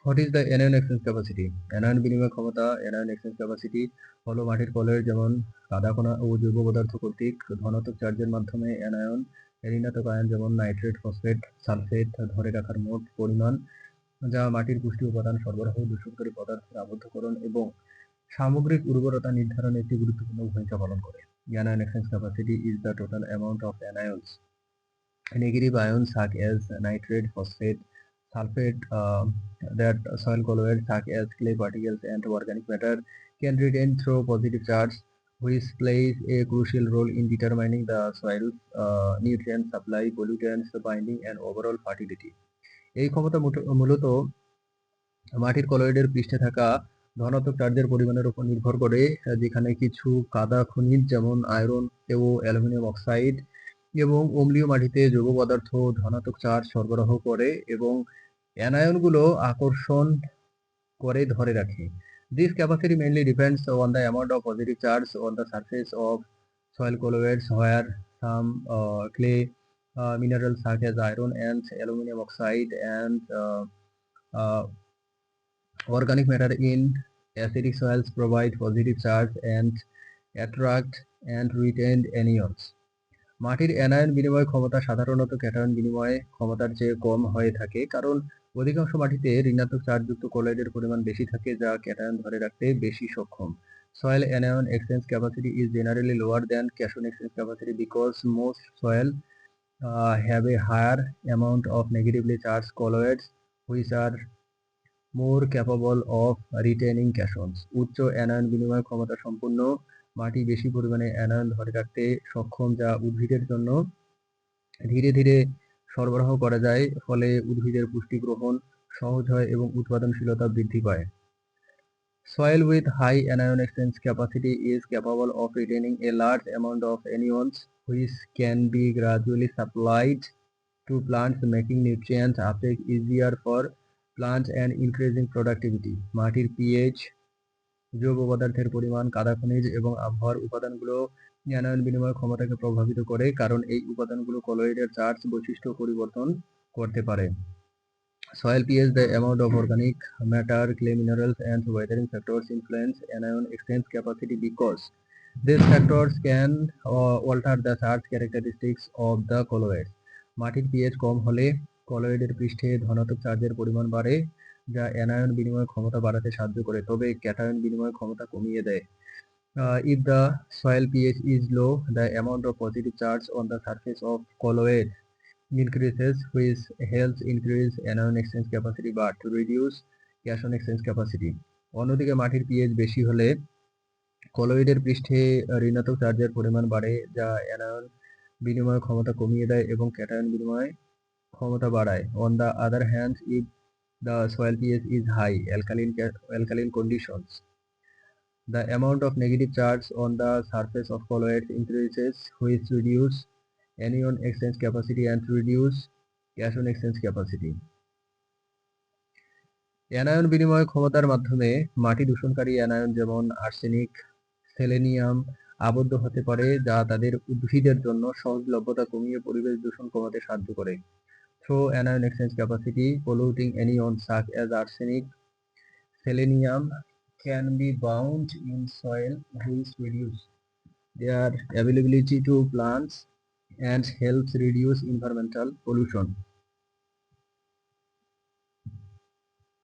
What is the anion exchange capacity? Anion বিনিময় ক্ষমতা, anion exchange capacity হলো মাটির কলয়েড যেমন কাদাকণা ও জৈব পদার্থ কর্তৃক ধনাত্মক চার্জের মাধ্যমে অ্যানায়ন, ঋণাত্মক আয়ন যেমন নাইট্রেট, ফসফেট, সালফেট ধরে রাখার মোট পরিমাণ, যা মাটির পুষ্টি উপাদান সরবরাহ, দূষণকারী পদার্থের আবদ্ধকরণ এবং সামগ্রিক উর্বরতা নির্ধারণে একটি গুরুত্বপূর্ণ ভূমিকা পালন করে। Anion exchange capacity is the total amount of anions, negative ions such as nitrate, phosphate, sulfate, that soil colloids such as clay particles and organic matter can retain through positive charge, which plays a crucial role in determining the soil's nutrient supply, pollutants binding, and overall fertility. এই ক্ষমতা মূলত মাটির কলয়েডের পৃষ্ঠে থাকা ধনাত্মক চার্জের পরিমাণের উপর নির্ভর করে, যেখানে কিছু কাদা খনিজ যেমন আয়রন ও অ্যালুমিনিয়াম অক্সাইড এবং অম্লীয় মাটিতে জৈব পদার্থ ধনাত্মক চার্জ সরবরাহ করে এবং অ্যানায়নগুলো আকর্ষণ করে ধরে রাখে। This capacity mainly depends on the amount of positive charge on the surface of soil colloids, where some clay minerals such as iron and aluminum oxide and uh, organic matter in acidic soils provide positive charge and attract and retain anions. মাটির anion বিনিময় ক্ষমতা সাধারণত cation বিনিময় ক্ষমতার চেয়ে কম হয়ে থাকে, কারণ অধিকাংশ মাটিতে ঋণাত্মক চার্জযুক্ত কলয়েডের পরিমাণ বেশি থাকে, যা ক্যাটায়ন ধরে রাখতে বেশি সক্ষম। Soil anion exchange capacity is generally lower than cation exchange capacity because most soil have a higher amount of negatively charged colloids which are more capable of retaining cations. উচ্চ অ্যানায়ন বিনিময় ক্ষমতা সম্পন্ন মাটি বেশি পরিমাণে অ্যানায়ন ধরে রাখতে সক্ষম, যা উদ্ভিদের জন্য ধীরে ধীরে সরবরাহ করা যায়, ফলে উদ্ভিদের পুষ্টি গ্রহণ সহজ হয় এবং উৎপাদনশীলতা বৃদ্ধি পায়। Soil with high anion exchange capacity is capable of retaining a large amount of anions, which can be gradually supplied to plants, making nutrient uptake easier for plants and increasing productivity. মাটির pH, জৈব পদার্থের পরিমাণ, কাদা খনিজ এবং আবহাওয়ার উপাদানগুলো anion বিনিময় ক্ষমতাকে প্রভাবিত করে, কারণ এই উপাদানগুলো কলয়েডের চার্জ বৈশিষ্ট্য পরিবর্তন করতে পারে। Soil pH, the amount of organic matter, clay minerals, and weathering factors influence anion exchange capacity because these factors can alter the charge characteristics of the colloid. মাটির pH কম হলে কলয়েডের পৃষ্ঠে ধনাত্মক চার্জের পরিমাণ বাড়ে, যা অ্যানায়ন বিনিময় ক্ষমতা বাড়াতে সাহায্য করে, তবে ক্যাটায়ন বিনিময় ক্ষমতা কমিয়ে দেয়। If the soil pH is low, the amount of positive charge on the surface of colloid increases, which helps increase anion exchange capacity but to reduce cation exchange capacity. অন্যদিকে মাটির pH বেশি হলে কলয়েডের পৃষ্ঠে ঋণাত্মক চার্জের পরিমাণ বাড়ে, যা অ্যানায়ন বিনিময় ক্ষমতা কমিয়ে দেয় এবং ক্যাটায়ন বিনিময় ক্ষমতা বাড়ায়। On the other hand, if the soil pH is high, alkaline conditions, the amount of negative charge on the surface of colloids increases, which reduce anion exchange capacity and reduce cation exchange capacity. Anion বিনিময় ক্ষমতার মাধ্যমে মাটি দূষণকারী anion যেমন arsenic, selenium আবদ্ধ হতে পারে, যা তাদের উদ্ভিদের জন্য সহজলভ্যতা কমিয়ে পরিবেশ দূষণ কমাতে সাহায্য করে। Through anion exchange capacity, polluting anions such as arsenic, selenium can be bound in soil, which reduce their availability to plants and helps reduce environmental pollution.